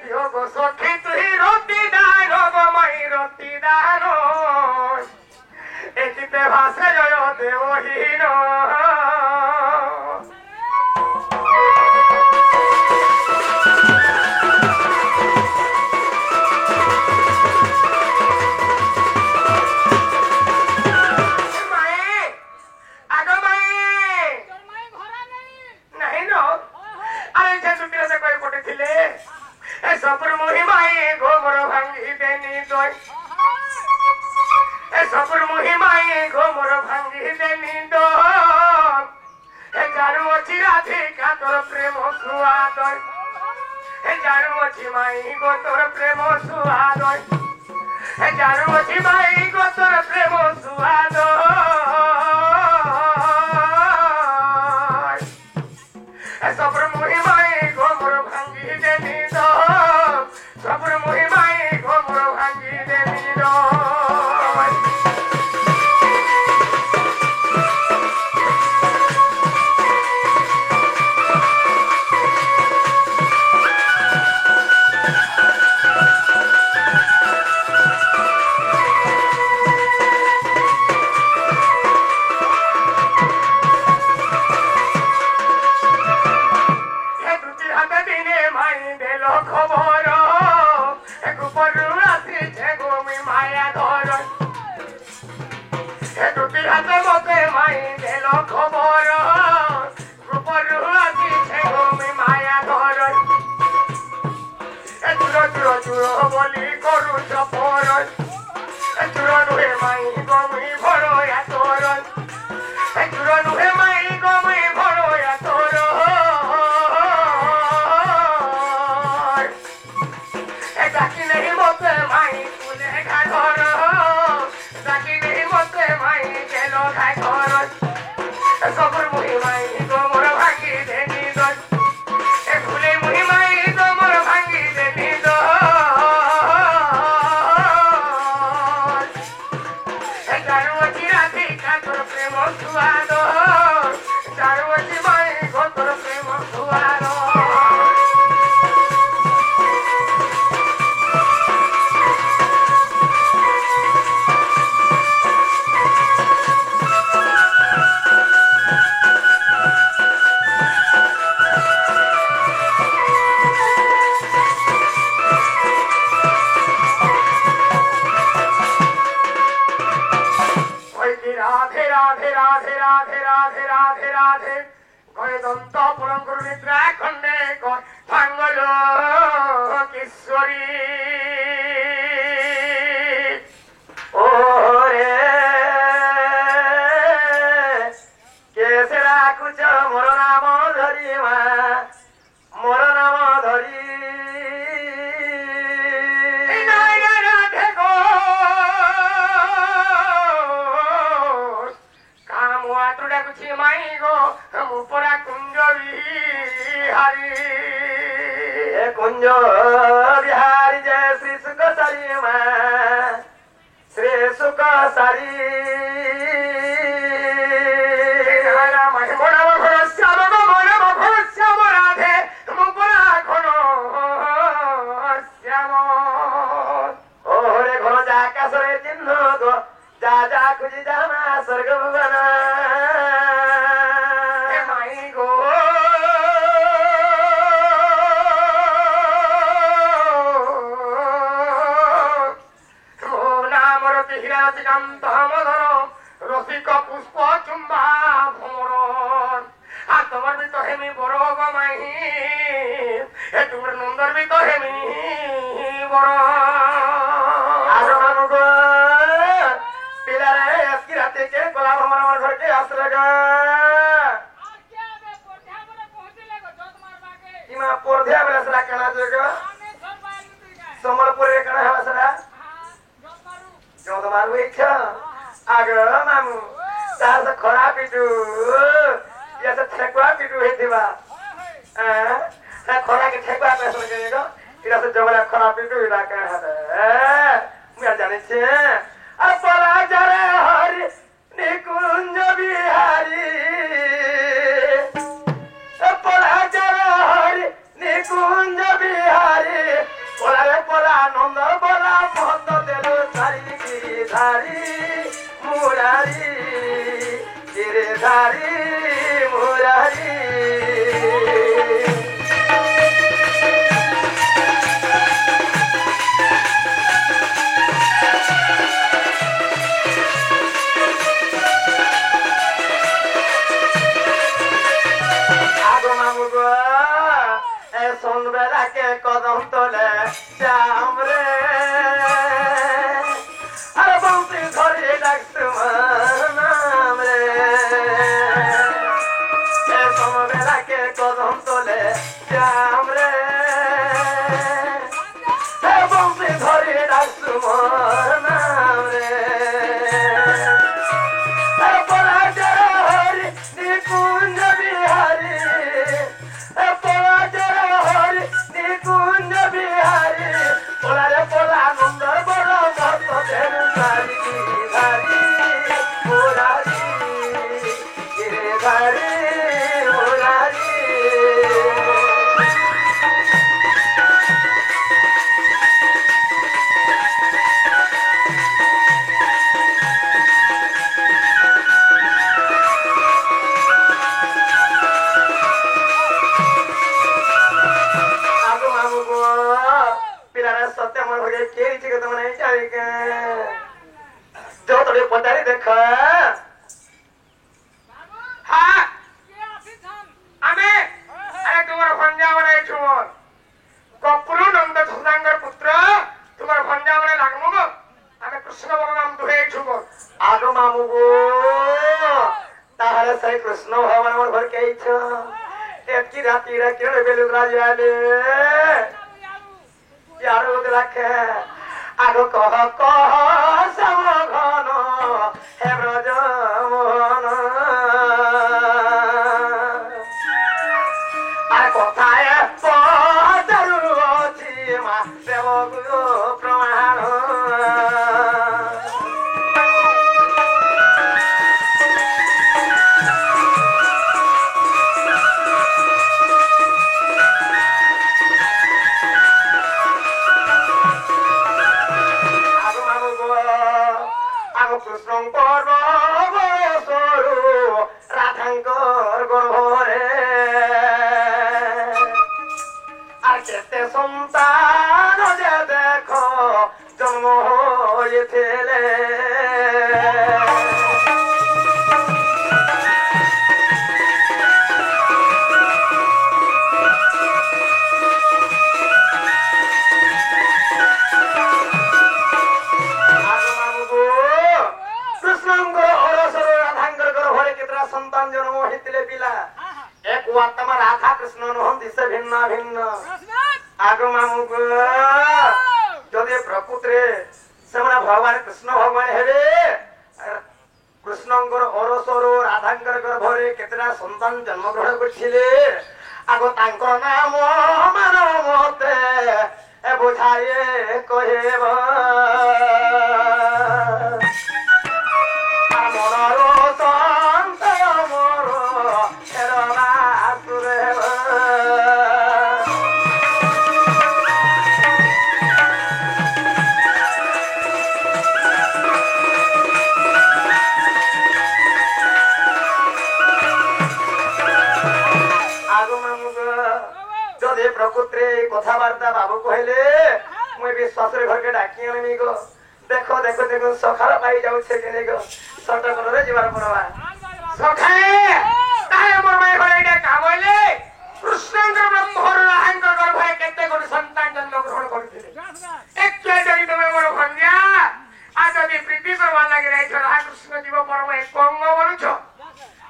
দিও গো সখী তুই রতি দান গো মাই রতি দান এটিতে ভাসে জয় দেবহীন সপুর মহিমায় ঘোমর ভাঙ্গি দেনি দই সপুর মহিমায় ঘোমর ভাঙ্গি দেনি দই জানু অছি রাধিকা তোর প্রেম সুয়াদ জানু অছি মাই গো তোর প্রেম সুয়াদ জানু অছি মাই গো তোর প্রেম সুয়াদ সপুর মহিমায় ঘোমর ভাঙ্গি দেনি সপুর মহিমায় ঘোমর ভাঙ্গি দেনি খবর গোপর আসিছে গোমি মায়া ধর দুটি হাতে মতে মাই দিল খবর গোপর আসিছে গোমি মায়া ধর চুর চুর চুর বলি করু সফর চুর নুহে মাই গমি ভরয়া তোর চুর নুহে মাই গমি ভরয়া তোর ডাকি নেই মতে মাই তুলে ঘা ঘর ডাকি নেই মতে মাই গেল ঘা ঘর সবর মুহি মাই গোমর ভাঙ্গি দেনি দই ফুলে মুহি মাই গোমর ভাঙ্গি দেনি দই জানু অছি রাধিকা তোর প্রেম সুয়াদ জানু অছি মাই গো তোর প্রেম সুয়াদ রাধে রাধে রাধে রাধে রাধে রাধে রাধে গয়ে দন্ত পুরঙ্গুর নিদ্রা খণ্ডে গয় ভাঙ্গল কিশোরী ওরে কেসে রাখুছ মোর নাম ধরি মা মোর নাম ধরি মাই গো মুপরা কুঞ্জ বিহারি কুঞ্জ বিহারি জয় শ্রী সুখ সারি মা শ্রী সুখ সারি শ্যাম রাধে মুপরা ঘন শ্যাম ওরে ঘন যা আকাশরে চিহ্ন গো যা যা খুঁজি জানা স্বর্গ ভুবন রসিক পুষ্প চুম্বা ভ্রমর আর তোমার বি তো হেমি বড় গমাই তোমার নন্দর বি তো হেমি বড় পিলারে আজকে রাতে কে গোলাপ আমার ঘরকে আসলে গা ইমা পরধিয়া বেলা সেটা কেনা যোগ সম্বলপুরের কেনা হলা সেটা তোমার ইচ্ছা আগ মামু তার তো খরা পিটু ইয়া তো ঠেকুয়া পিটু হইতিবা খরা কে ঠেকুয়া পেছন কে গো এটা তো জবলা খরা পিটু এটা কে হাতে মুই জানিছে আর পলা যারে হরি নিকুঞ্জ বিহারি পলা যারে হরি নিকুঞ্জ বিহারি কদম তোলে শ্যাম রে আর বংশী ধরে ডাক তোমার নাম রে সমবেলাকে কদম তোলে শ্যাম রে বংশী ধরে ডাক তোমার নাম রে নিকুঞ্জ বিহারী হরি নিকুঞ্জ বিহারী পোলারে পোলা নন্দর বড় ভক্ত দেব ধারি ধারি মুরারি ধারি মুরারি पतारी देख हाँ आमे अरे तुम्हारा भंजा बने छुमर कपुरु नंद सुदांगर पुत्र तुम्हारा भंजा बने लागमु गो आमे कृष्ण बलराम दुहे छुमर आगो मामू गो ताहरे सही कृष्ण भगवान मोर घर के छ एतकी राती रा किरण बेलु राजाले यार गो लाखे आगो कह सब घन हे ब्रज मोहन আর কথায় পদরু অছি মা দেব গুরু প্রমাণ কৃষ্ণঙ্কর সরু রাধাঙ্কর গর্ভরে আর কেতে সন্তান যে দেখ জন্ম হয়েছিলে সন্তান জন্ম হইতিলে পিলা এক ওয়াত্তমা রাধা কৃষ্ণ নহন্তি সে ভিন্ন ভিন্ন আগ মামু গো যদি প্রকৃতরে সেমনা ভগবান কৃষ্ণ ভগবান হেবে কৃষ্ণঙ্কর অরসর রাধাঙ্কর গর্ভরে কেতটা সন্তান জন্মগ্রহণ করছিলে আগ তাঙ্কর নাম মানব মতে বুঝায়ে কহেব প্রকৃতিরে কথাবার্তা বাবু কহিলে মুই বিশ্বাসরে ঘরকে ডাকি আনিমি গো দেখো দেখো দেখো সখার পাই যাচ্ছে কেনে গো সট করে যাবার পড়বা সখায়ে তাহে মোর মাই ঘরে এটা কামলে কৃষ্ণঙ্কর ব্রহ্মর রাহাঙ্কর গর্ভে কেতে কোন সন্তান জন্ম গ্রহণ করিছিলে একটু যদি তুমি মোর ভঙ্গিয়া আর যদি প্রীতি করবার লাগি রাইছ রাধা কৃষ্ণ জীব পরম এক কঙ্গ বলুছ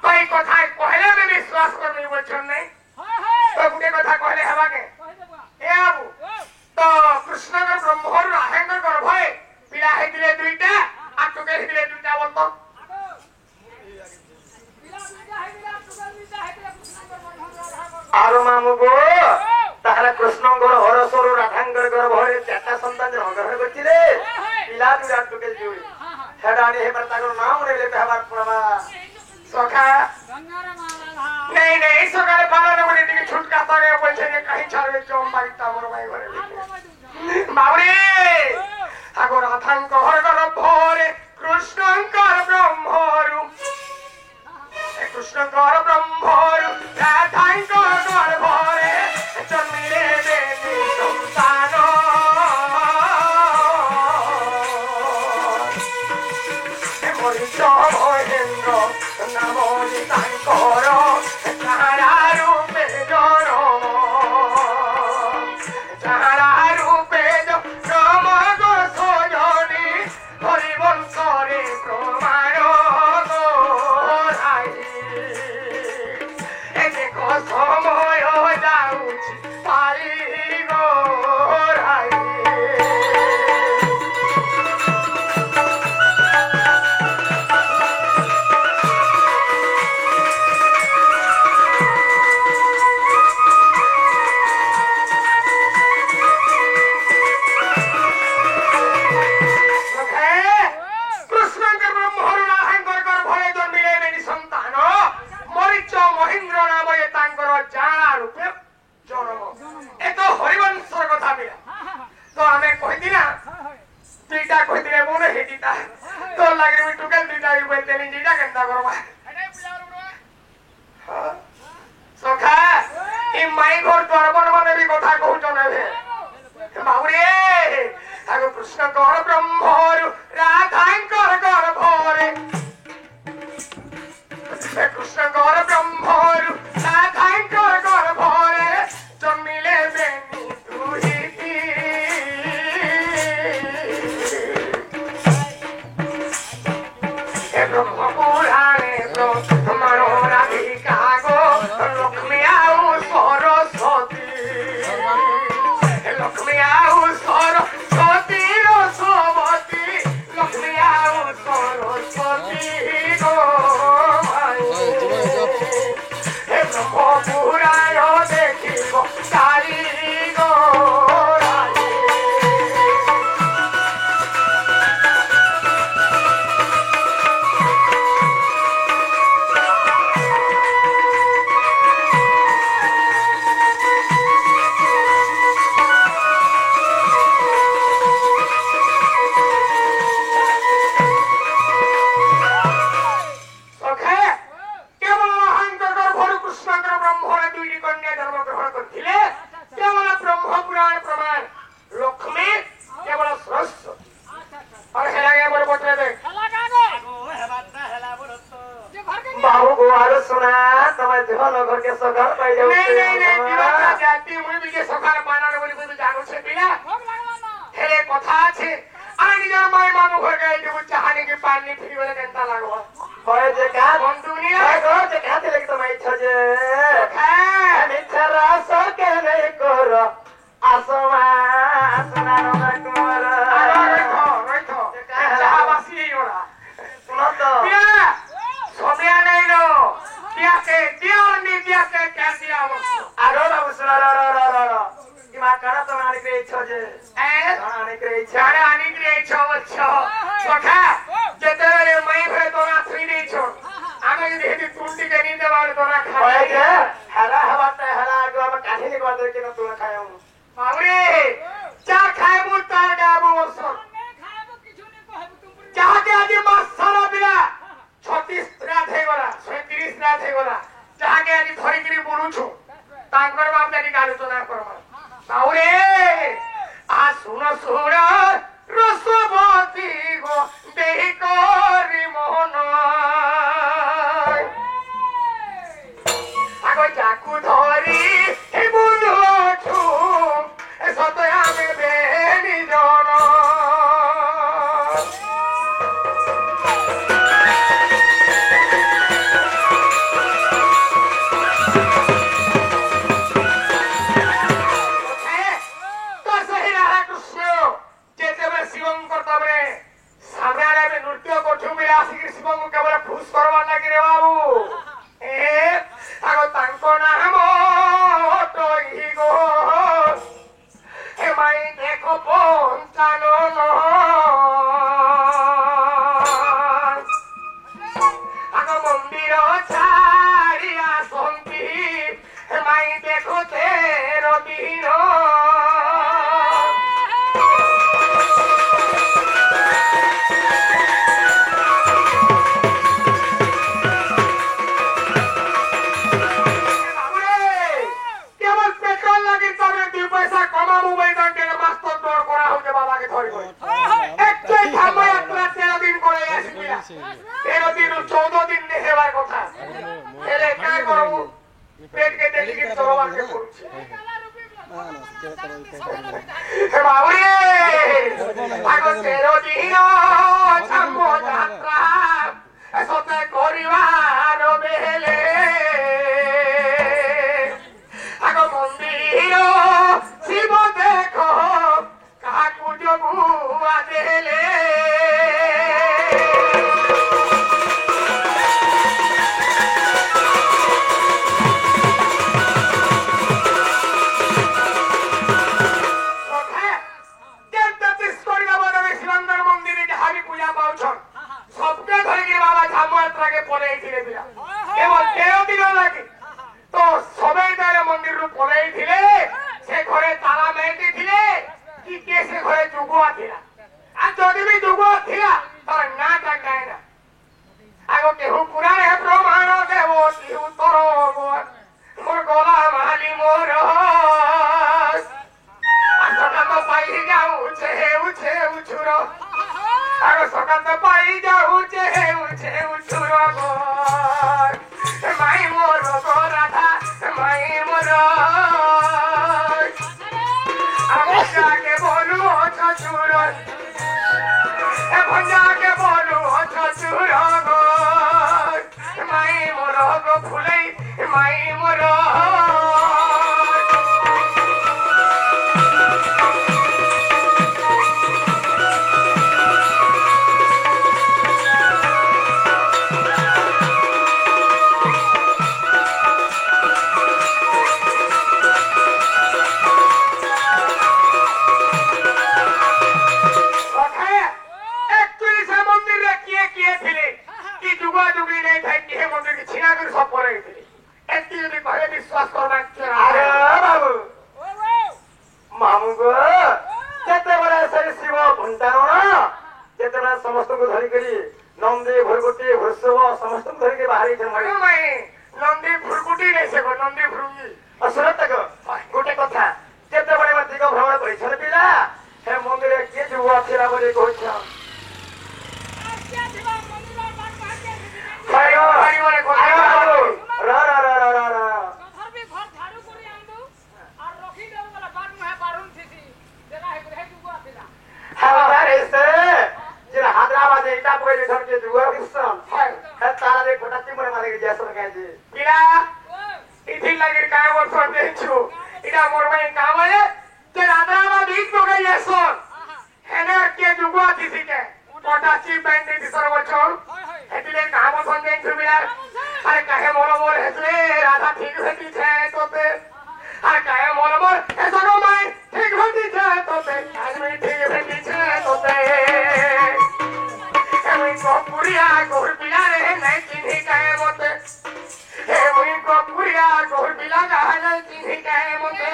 তো এই কথায় কহিলে আমি বিশ্বাস করবি বলছ নাই তো গুটে কথা কহিলে হেবাকে এ বাবু তো কৃষ্ণঙ্কর ব্রহ্মর রাহাঙ্কর গর্ভে পিলা হইতিলে দুইটা আর তোকে হইতিলে দুইটা বলতো আর মামু গো তাহলে কৃষ্ণঙ্কর হরসর রাধাঙ্কর গর্ভরে চারটা সন্তান জন্মগ্রহণ করছিলে পিলা দুইটা তোকে জুই হেডানি হেবার তাগর নাম নেলে হেবার প্রভা সখা नहीं नहीं सकाले बाला ने मुझे दिखे छुटका तारे बोलते हैं कहीं छाड़े चोम बारी तामर भाई घरे बाबरे आगो राधांकर गर्भरे कृष्णंकर ब्रह्मरु कृष्णंकर ब्रह्मरु राधांकर गर्भरे जन्मिले देवी संतान মরিচ মহেন্দ্র নামনি তাঙ্কর তারা রূপে জনম ଆଉ ସରସ୍ୱତୀର ସବତୀ ଲକ୍ଷ୍ମୀ ଆଉ ସରସ୍ୱତୀ ଗୋ ହେ ବ୍ରହ୍ମ ପୁରାଣ ଦେଖିବ କାଳି ଗୋ माई मोर ঘণ্টাରଣ ଯେତେବେଳେ ସମସ୍ତଙ୍କୁ ଧରିକରି ନନ୍ଦୀ ଭୁରଗୁଟି ଭୃଷଭ ସମସ୍ତଙ୍କୁ ଧରିକି ବାହାରିଛନ୍ତି ମାଇଁ ନନ୍ଦୀ ଭୁରଗୁଟି ନେଇ ସେ ନନ୍ଦୀ ଭୁରୁଙ୍ଗି ଶୁଣ ତାକ ଗୋଟେ କଥା ଯେତେବେଳେ ମା ଦିଗ ଭ୍ରମଣ କରିଛନ୍ତି ପିଲା ହେ ମନ୍ଦିରରେ କିଏ ଯୁବ ଥିଲା ବୋଲି କହୁଛ हैदराबाद इटा पकड़ धर के जुआ किसान है तारा रे फटाती मरे मारे के जैसा कहे जी पिला इथि लगे काय वर्ष देछु इटा मोर में काम है जे हैदराबाद इत पकड़ येसन हेने के जुआ दिसी के पटाची बैंड दि सरवचन हेतिले काम संगे छुबिला अरे काहे मोर मोर हेतले राधा ठीक भेटी छे तोते अरे काहे मोर मोर हेसनो माई ठीक भेटी छे तोते आज में ठीक भेटी छे तोते पुरिया गोर बिला रे नहीं चिन्ही काहे मोते हे मुई को पुरिया गोर बिला का नहीं चिन्ही काहे मोते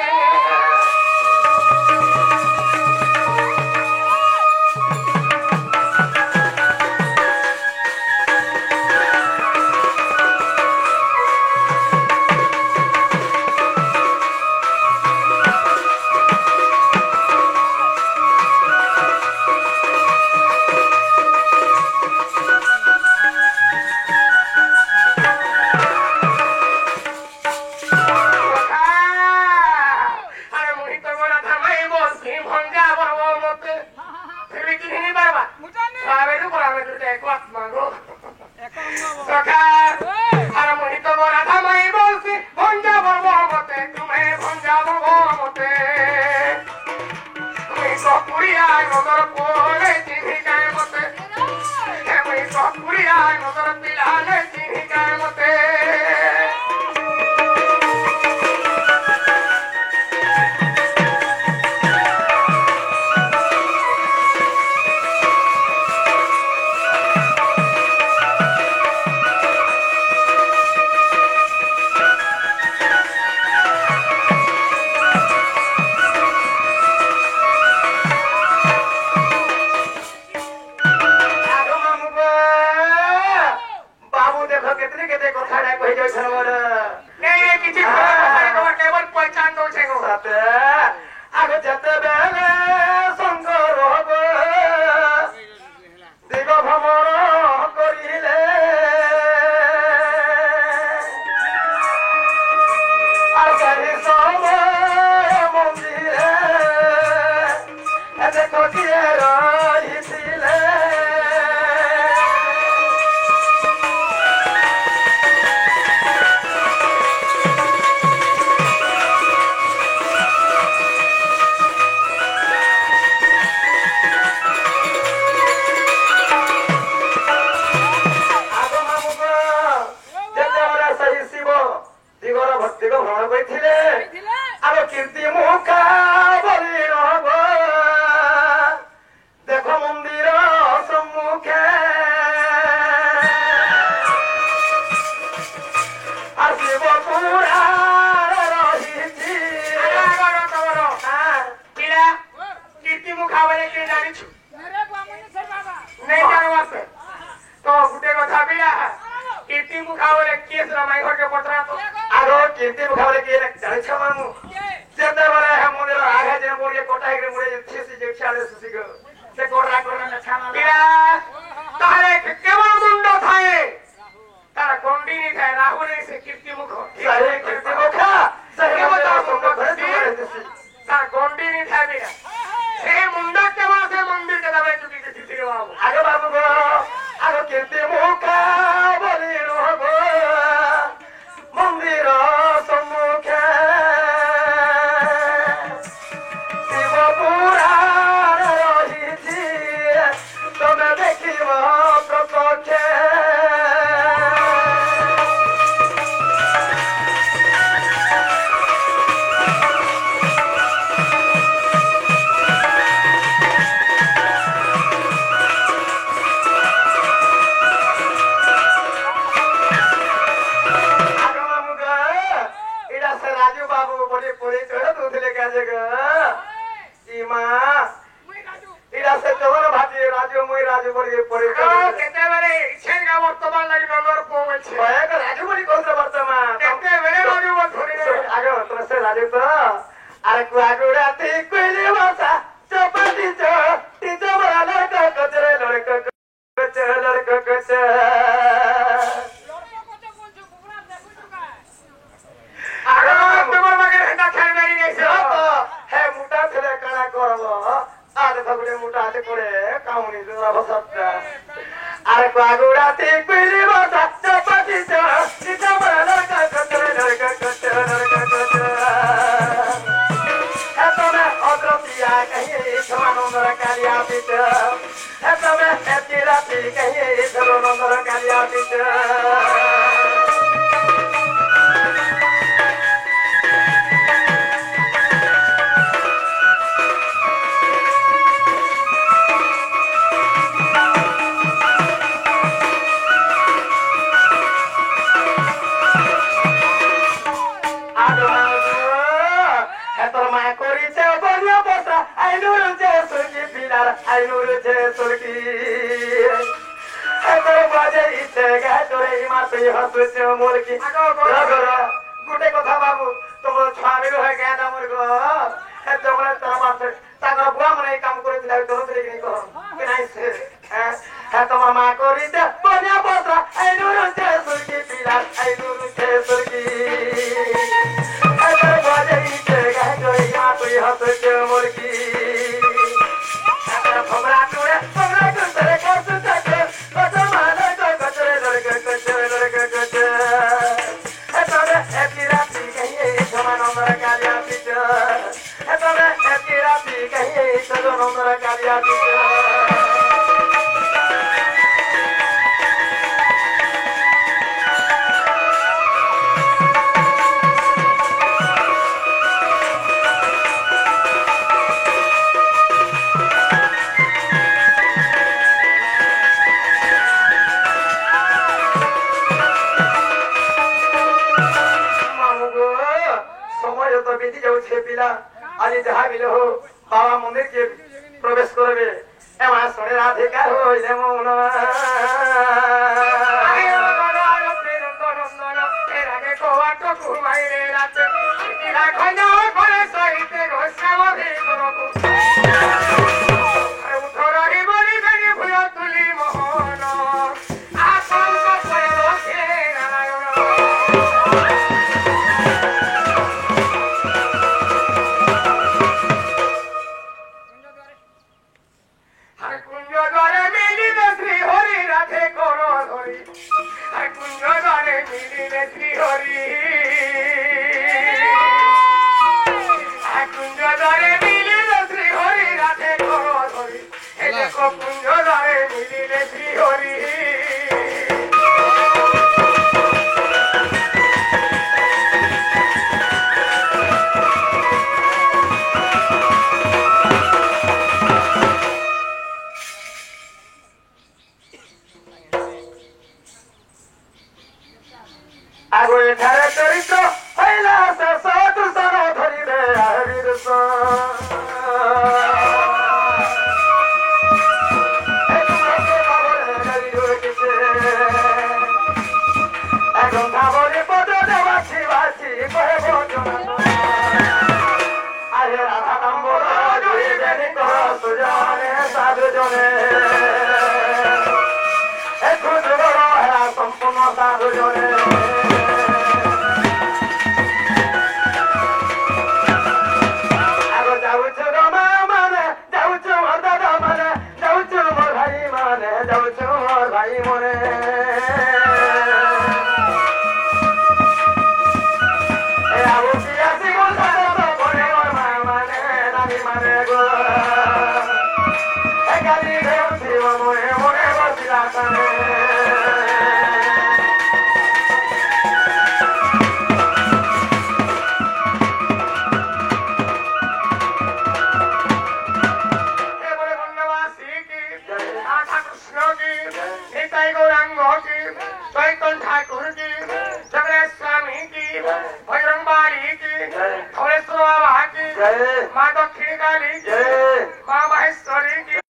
से तो ରାଜବଳି ପରିଚୟ କେତେବେଳେ ଇଚ୍ଛା ବର୍ତ୍ତମାନ ଲାଗି ନଗର ପହୁଛି ରାଜବଳି କହୁଛ ବର୍ତ୍ତମାନ କେତେବେଳେ ରାଜୁ ଧରି ଆଗ ତମେ ସେ ରାଜୁ ତ ଆରେ କୁଆଗୁଡା ଠିକ କହିଲି ଭାଷା ଚପାତି ଚ ବड़ा लड़का कचरे लड़का कच लड़का कच তোমার মাকে হেটা খেল মারি গেছে হে মোটা ছেলে কানা করব আরে ফাগুড়ে মোটা আছে করে কাউনি জোড়া ভাষাটা আরে কুয়াগুড়া ঠিক কইলি ভাষা চপাতি চা বড় লড়কা কচরে লড়কা কচ লড়কা কচ হে তুমি অদ্রপিয়া কহিয়ে সমানন্দর কালিয়া পিত হে তুমি এতি রাতি কহিয়ে সরনন্দর কালিয়া পিত গোটে কথা বাবু তোমার স্বামীর হয়ে গেছে আমার তার বুয়া মানে এই কাম করে দিলে ধরে তোমার মা করিতে বনিয়া পত্রা আইনু রুচে সুরকি পিলা আইনু রুচে সুরকি বাজাইতে গায় মা তুই হসছে মুরগি ভোগরা তোরে ভোগরা করে করতে থাকে কত মানে কচরে লড়কে কচরে লড়কে কচরে এতরে এতি রাতি কহিয়ে সমান নম্বর কালিয়া পিচ এতরে এতি রাতি কহিয়ে সমান নম্বর কালিয়া পিচ আজ যাহা বিলে হো বাবা মন্দির কে প্রবেশ করবে এমা শরীর অধিকার হইলে মন আগো এঠারে চরিত্র হইলা শেষ তুষার ধরিবে আহরির এখন খাবলে পদ দেবাছি বাছি কহে আরে রাধা নম্বর জুড়ে জানি কর সুজনে সাধু জনে এখন বড় হেরা সম্পূর্ণ সাধু জনে माता खीर डाली